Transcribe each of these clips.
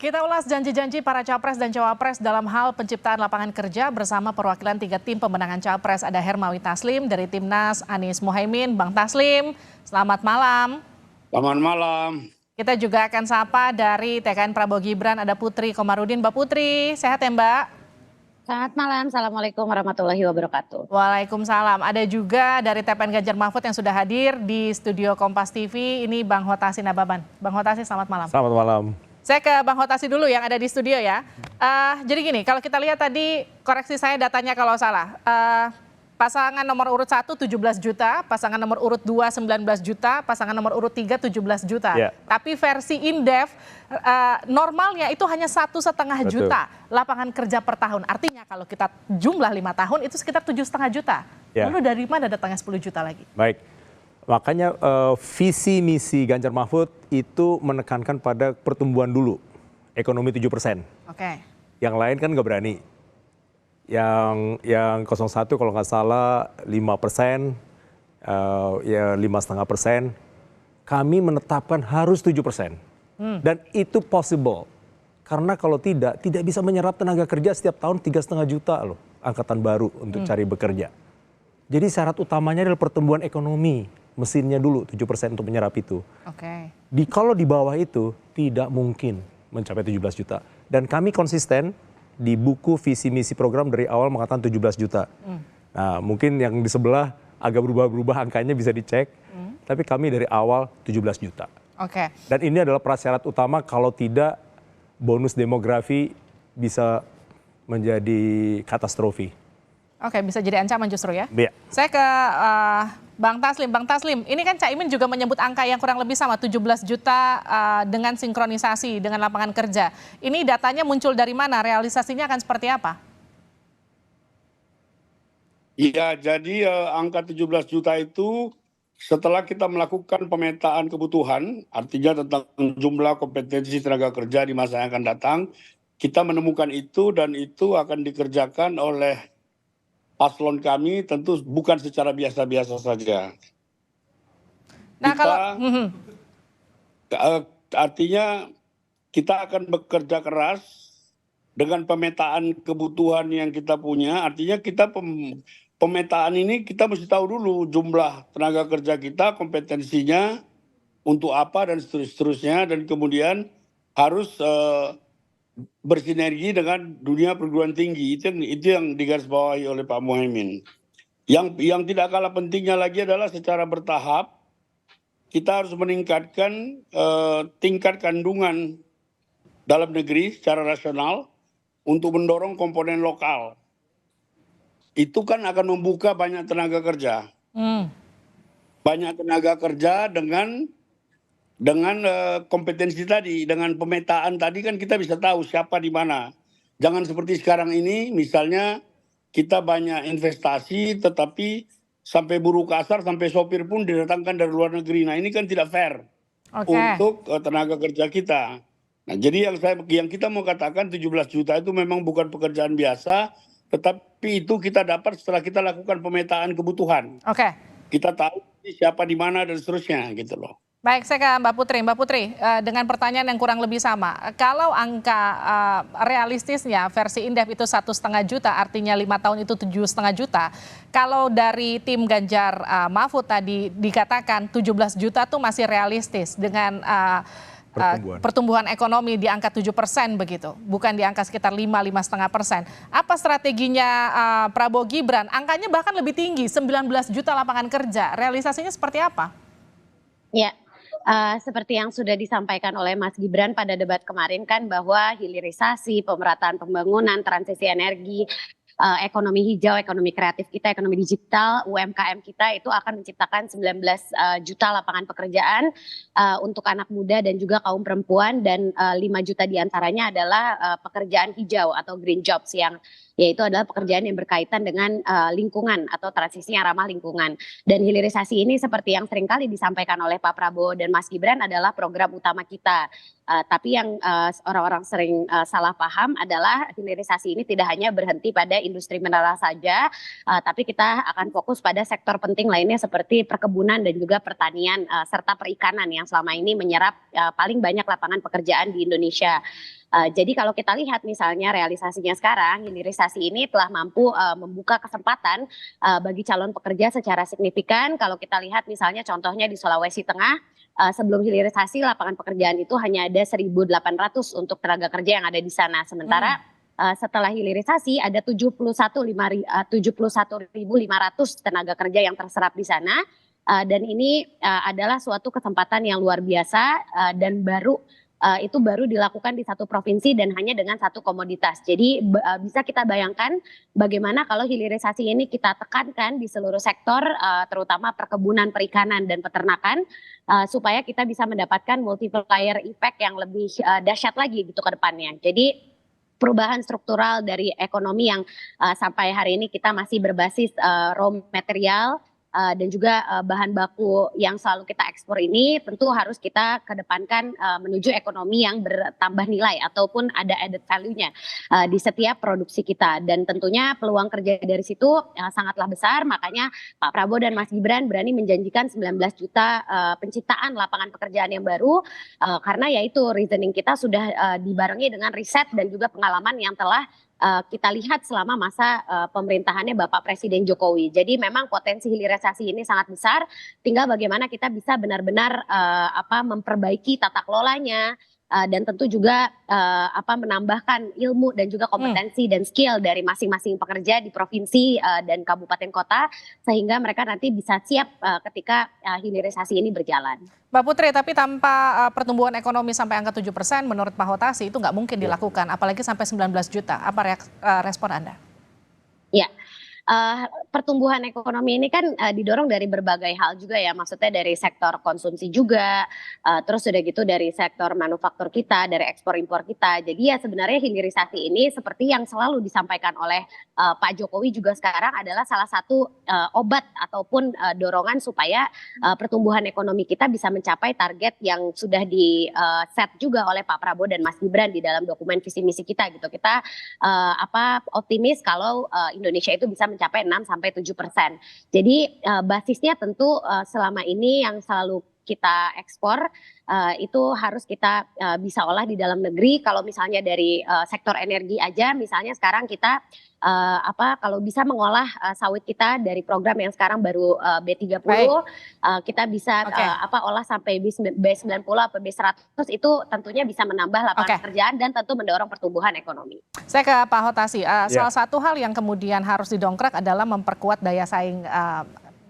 Kita ulas janji-janji para capres dan cawapres dalam hal penciptaan lapangan kerja bersama perwakilan 3 tim pemenangan capres. Ada Hermawi Taslim dari Timnas Anies Mohaimin. Bang Taslim, selamat malam. Selamat malam. Kita juga akan sapa dari TKN Prabowo Gibran, ada Putri Komarudin. Mbak Putri, sehat ya Mbak? Selamat malam, Assalamualaikum warahmatullahi wabarakatuh. Waalaikumsalam. Ada juga dari TPN Ganjar Mahfud yang sudah hadir di studio Kompas TV. Ini Bang Hotasi Nababan. Bang Hotasi, selamat malam. Selamat malam. Saya ke Bang Hotasi dulu yang ada di studio ya. Jadi gini, kalau kita lihat tadi, koreksi saya datanya kalau salah. Pasangan nomor urut 1 17 juta, pasangan nomor urut 2 19 juta, pasangan nomor urut 3 17 juta. Ya. Tapi versi Indef normalnya itu hanya 1,5 juta lapangan kerja per tahun. Artinya kalau kita jumlah 5 tahun itu sekitar 7,5 juta. Ya. Lalu dari mana datangnya 10 juta lagi? Baik, makanya visi misi Ganjar Mahfud itu menekankan pada pertumbuhan dulu, ekonomi 7%. Oke. Yang lain kan nggak berani. Yang 01 kalau nggak salah 5%, ya 5,5%. Kami menetapkan harus 7%. Dan itu possible. Karena kalau tidak bisa menyerap tenaga kerja setiap tahun 3,5 juta loh, angkatan baru untuk cari bekerja. Jadi syarat utamanya adalah pertumbuhan ekonomi, mesinnya dulu 7% untuk menyerap itu. Oke. Kalau di bawah itu tidak mungkin mencapai 17 juta. Dan kami konsisten di buku visi misi program dari awal mengatakan 17 juta. Nah mungkin yang di sebelah agak berubah-berubah angkanya bisa dicek. Tapi kami dari awal 17 juta. Oke. Dan ini adalah prasyarat utama, kalau tidak bonus demografi bisa menjadi katastrofi. Oke, bisa jadi ancaman justru ya. Ya. Saya ke Bang Taslim. Bang Taslim, ini kan Caimin juga menyebut angka yang kurang lebih sama, 17 juta dengan sinkronisasi dengan lapangan kerja. Ini datanya muncul dari mana? Realisasinya akan seperti apa? Iya, jadi angka 17 juta itu setelah kita melakukan pemetaan kebutuhan, artinya tentang jumlah kompetensi tenaga kerja di masa yang akan datang, kita menemukan itu dan itu akan dikerjakan oleh paslon kami, tentu bukan secara biasa-biasa saja. Nah, Artinya kita akan bekerja keras dengan pemetaan kebutuhan yang kita punya. Artinya kita pemetaan ini kita mesti tahu dulu jumlah tenaga kerja kita, kompetensinya untuk apa dan seterusnya, dan kemudian harus bersinergi dengan dunia perguruan tinggi. Itu yang digarisbawahi oleh Pak Mohaimin. Yang tidak kalah pentingnya lagi adalah secara bertahap kita harus meningkatkan tingkat kandungan dalam negeri secara rasional untuk mendorong komponen lokal. Itu kan akan membuka banyak tenaga kerja. Banyak tenaga kerja dengan kompetensi tadi, dengan pemetaan tadi kan kita bisa tahu siapa di mana. Jangan seperti sekarang ini, misalnya kita banyak investasi tetapi sampai buruh kasar, sampai sopir pun didatangkan dari luar negeri. Nah ini kan tidak fair untuk tenaga kerja kita. Nah jadi yang kita mau katakan 17 juta itu memang bukan pekerjaan biasa, tetapi itu kita dapat setelah kita lakukan pemetaan kebutuhan. Kita tahu siapa di mana dan seterusnya gitu loh. Baik, saya ke Mbak Putri. Mbak Putri, dengan pertanyaan yang kurang lebih sama. Kalau angka realistisnya versi Indef itu 1,5 juta, artinya 5 tahun itu 7,5 juta. Kalau dari tim Ganjar Mahfud tadi dikatakan 17 juta itu masih realistis dengan pertumbuhan ekonomi di angka 7% begitu. Bukan di angka sekitar 5,5%. Apa strateginya Prabowo Gibran? Angkanya bahkan lebih tinggi, 19 juta lapangan kerja. Realisasinya seperti apa? Ya. Seperti yang sudah disampaikan oleh Mas Gibran pada debat kemarin kan, bahwa hilirisasi, pemerataan pembangunan, transisi energi, ekonomi hijau, ekonomi kreatif kita, ekonomi digital, UMKM kita itu akan menciptakan 19 juta lapangan pekerjaan untuk anak muda dan juga kaum perempuan, dan 5 juta diantaranya adalah pekerjaan hijau atau green jobs, yang yaitu adalah pekerjaan yang berkaitan dengan lingkungan atau transisi yang ramah lingkungan. Dan hilirisasi ini seperti yang seringkali disampaikan oleh Pak Prabowo dan Mas Gibran adalah program utama kita. Tapi yang orang-orang sering salah paham adalah hilirisasi ini tidak hanya berhenti pada industri mineral saja, tapi kita akan fokus pada sektor penting lainnya seperti perkebunan dan juga pertanian serta perikanan yang selama ini menyerap paling banyak lapangan pekerjaan di Indonesia. Jadi kalau kita lihat misalnya realisasinya sekarang, hilirisasi ini telah mampu membuka kesempatan bagi calon pekerja secara signifikan. Kalau kita lihat misalnya contohnya di Sulawesi Tengah, sebelum hilirisasi lapangan pekerjaan itu hanya ada 1.800 untuk tenaga kerja yang ada di sana. Sementara setelah hilirisasi ada 71.500 tenaga kerja yang terserap di sana. Dan ini adalah suatu kesempatan yang luar biasa dan itu baru dilakukan di satu provinsi dan hanya dengan satu komoditas. Jadi bisa kita bayangkan bagaimana kalau hilirisasi ini kita tekankan di seluruh sektor, terutama perkebunan, perikanan, dan peternakan, supaya kita bisa mendapatkan multiplier effect yang lebih dahsyat lagi gitu ke depannya. Jadi perubahan struktural dari ekonomi yang sampai hari ini kita masih berbasis raw material dan juga bahan baku yang selalu kita ekspor ini tentu harus kita kedepankan menuju ekonomi yang bertambah nilai ataupun ada added value-nya di setiap produksi kita, dan tentunya peluang kerja dari situ sangatlah besar. Makanya Pak Prabowo dan Mas Gibran berani menjanjikan 19 juta penciptaan lapangan pekerjaan yang baru, karena yaitu reasoning kita sudah dibarengi dengan riset dan juga pengalaman yang telah kita lihat selama masa pemerintahannya Bapak Presiden Jokowi. Jadi memang potensi hilirisasi ini sangat besar, tinggal bagaimana kita bisa benar-benar memperbaiki tata kelolanya, dan tentu juga menambahkan ilmu dan juga kompetensi dan skill dari masing-masing pekerja di provinsi dan kabupaten kota, sehingga mereka nanti bisa siap ketika hilirisasi ini berjalan. Mbak Putri, tapi tanpa pertumbuhan ekonomi sampai angka 7%, menurut Pak Hotasi itu nggak mungkin dilakukan, apalagi sampai 19 juta. Apa respon Anda? Ya, pertumbuhan ekonomi ini kan didorong dari berbagai hal juga ya, maksudnya dari sektor konsumsi juga, terus udah gitu dari sektor manufaktur kita, dari ekspor impor kita. Jadi ya sebenarnya hilirisasi ini seperti yang selalu disampaikan oleh Pak Jokowi juga sekarang adalah salah satu obat ataupun dorongan supaya pertumbuhan ekonomi kita bisa mencapai target yang sudah di set juga oleh Pak Prabowo dan Mas Gibran di dalam dokumen visi misi kita gitu. Kita optimis kalau Indonesia itu bisa mencapai 6-7%. Jadi basisnya tentu selama ini yang selalu kita ekspor itu harus kita bisa olah di dalam negeri. Kalau misalnya dari sektor energi aja, misalnya sekarang kita kalau bisa mengolah sawit kita dari program yang sekarang baru B30, kita bisa olah sampai B90 atau B100, itu tentunya bisa menambah lapangan pekerjaan dan tentu mendorong pertumbuhan ekonomi. Saya ke Pak Hotasi, salah satu hal yang kemudian harus didongkrak adalah memperkuat daya saing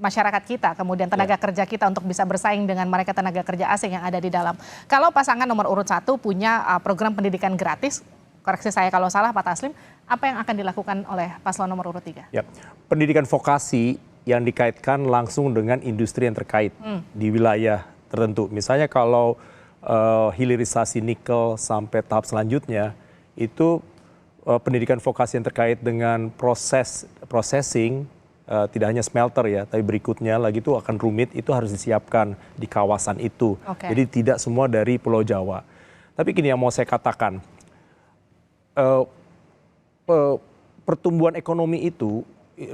masyarakat kita, kemudian tenaga kerja kita untuk bisa bersaing dengan mereka tenaga kerja asing yang ada di dalam. Kalau pasangan nomor urut 1 punya program pendidikan gratis, koreksi saya kalau salah Pak Taslim, apa yang akan dilakukan oleh paslon nomor urut 3? Ya, pendidikan vokasi yang dikaitkan langsung dengan industri yang terkait di wilayah tertentu. Misalnya kalau hilirisasi nikel sampai tahap selanjutnya, itu pendidikan vokasi yang terkait dengan processing, tidak hanya smelter ya, tapi berikutnya lagi itu akan rumit, itu harus disiapkan di kawasan itu. Jadi tidak semua dari Pulau Jawa. Tapi gini yang mau saya katakan, pertumbuhan ekonomi itu,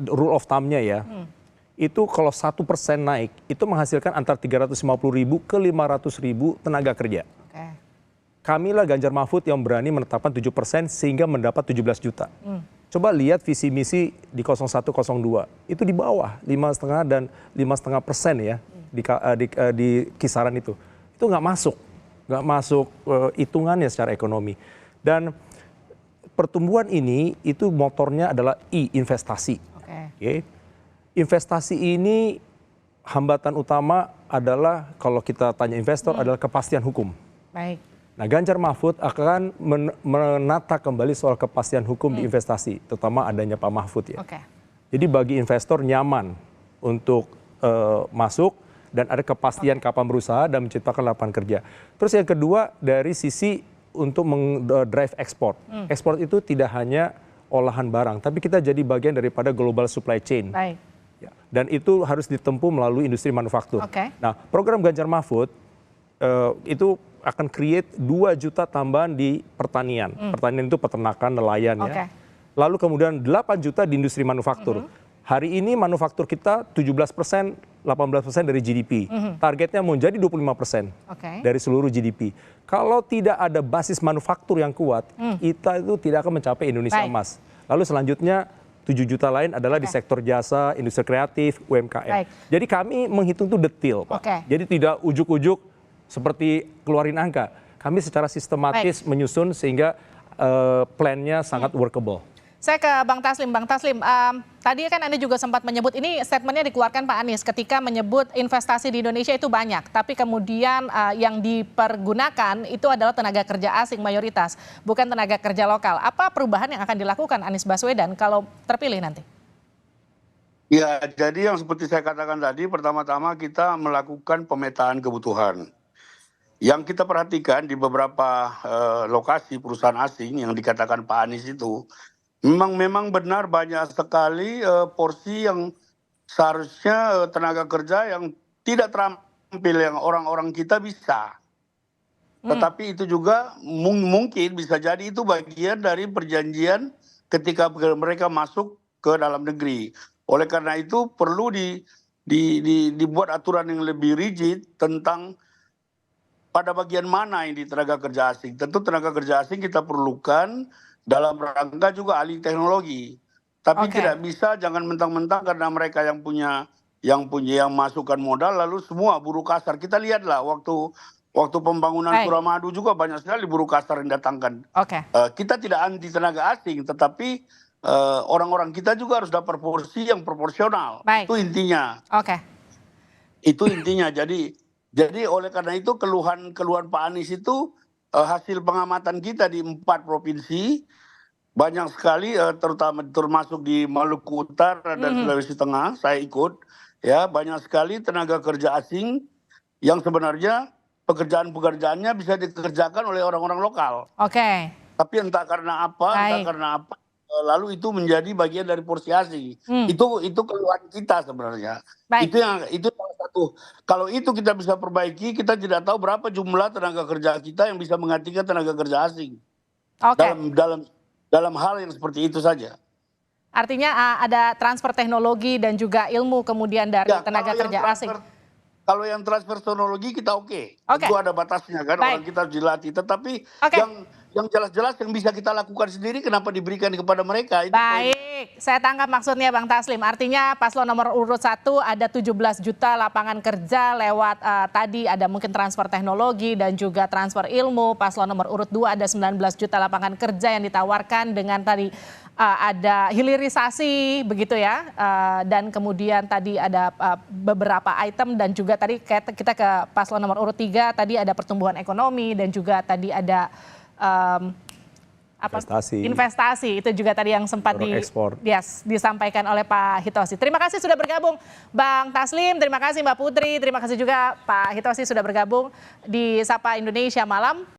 rule of thumb-nya ya, itu kalau 1% naik, itu menghasilkan antara 350.000 ke 500.000 tenaga kerja. Kamilah Ganjar Mahfud yang berani menetapkan 7% sehingga mendapat 17 juta. Coba lihat visi misi di 0102, itu di bawah 5,5 dan 5,5% ya di kisaran itu nggak masuk hitungannya secara ekonomi. Dan pertumbuhan ini itu motornya adalah investasi. Investasi ini hambatan utama adalah kalau kita tanya investor adalah kepastian hukum. Nah, Ganjar Mahfud akan menata kembali soal kepastian hukum di investasi, terutama adanya Pak Mahfud ya. Jadi bagi investor nyaman untuk masuk dan ada kepastian kapan berusaha dan menciptakan lapangan kerja. Terus yang kedua dari sisi untuk mendrive ekspor. Ekspor itu tidak hanya olahan barang, tapi kita jadi bagian daripada global supply chain. Dan itu harus ditempuh melalui industri manufaktur. Nah, program Ganjar Mahfud itu akan create 2 juta tambahan di pertanian. Pertanian itu peternakan, nelayan ya. Lalu kemudian 8 juta di industri manufaktur. Hari ini manufaktur kita 17%, 18% dari GDP. Targetnya mau jadi 25% dari seluruh GDP. Kalau tidak ada basis manufaktur yang kuat, kita itu tidak akan mencapai Indonesia emas. Lalu selanjutnya 7 juta lain adalah di sektor jasa, industri kreatif, UMKM. Jadi kami menghitung itu detail, Pak. Jadi tidak ujuk-ujuk seperti keluarin angka. Kami secara sistematis menyusun sehingga plan-nya sangat workable. Saya ke Bang Taslim. Bang Taslim, tadi kan Anda juga sempat menyebut, ini statementnya dikeluarkan Pak Anies ketika menyebut investasi di Indonesia itu banyak, tapi kemudian yang dipergunakan itu adalah tenaga kerja asing mayoritas, bukan tenaga kerja lokal. Apa perubahan yang akan dilakukan Anies Baswedan kalau terpilih nanti? Ya, jadi yang seperti saya katakan tadi, pertama-tama kita melakukan pemetaan kebutuhan. Yang kita perhatikan di beberapa lokasi perusahaan asing yang dikatakan Pak Anies itu, memang benar banyak sekali porsi yang seharusnya tenaga kerja yang tidak terampil, yang orang-orang kita bisa. Tetapi itu juga mungkin bisa jadi itu bagian dari perjanjian ketika mereka masuk ke dalam negeri. Oleh karena itu perlu dibuat aturan yang lebih rigid tentang pada bagian mana ini tenaga kerja asing. Tentu tenaga kerja asing kita perlukan dalam rangka juga alih teknologi. Tapi tidak bisa jangan mentang-mentang karena mereka yang masukkan modal lalu semua buruh kasar. Kita lihatlah waktu pembangunan Suramadu juga banyak sekali buruh kasar yang datangkan. Kita tidak anti tenaga asing, tetapi orang-orang kita juga harus dapat porsi yang proporsional. Itu intinya. Itu intinya. Jadi oleh karena itu keluhan Pak Anies itu hasil pengamatan kita di 4 provinsi banyak sekali, termasuk di Maluku Utara dan Sulawesi Tengah, saya ikut, ya banyak sekali tenaga kerja asing yang sebenarnya pekerjaannya bisa dikerjakan oleh orang-orang lokal. Tapi entah karena apa, lalu itu menjadi bagian dari porsi asing. Itu keluhan kita sebenarnya. Itu salah satu. Kalau itu kita bisa perbaiki, kita tidak tahu berapa jumlah tenaga kerja kita yang bisa menggantikan tenaga kerja asing. Dalam hal yang seperti itu saja. Artinya ada transfer teknologi dan juga ilmu kemudian dari tenaga kerja asing. Kalau yang transfer teknologi kita oke. Itu ada batasnya kan, orang kita harus dilatih. Tetapi yang jelas-jelas yang bisa kita lakukan sendiri kenapa diberikan kepada mereka? Baik, saya tangkap maksudnya Bang Taslim. Artinya paslon nomor urut 1 ada 17 juta lapangan kerja lewat tadi ada mungkin transfer teknologi dan juga transfer ilmu. Paslon nomor urut 2 ada 19 juta lapangan kerja yang ditawarkan dengan tadi ada hilirisasi begitu ya. Dan kemudian tadi ada beberapa item dan juga tadi kita ke paslon nomor urut 3 tadi ada pertumbuhan ekonomi dan juga tadi ada investasi itu juga tadi yang sempat disampaikan oleh Pak Hitosi. Terima kasih sudah bergabung Bang Taslim, terima kasih Mbak Putri, terima kasih juga Pak Hitosi sudah bergabung di Sapa Indonesia Malam.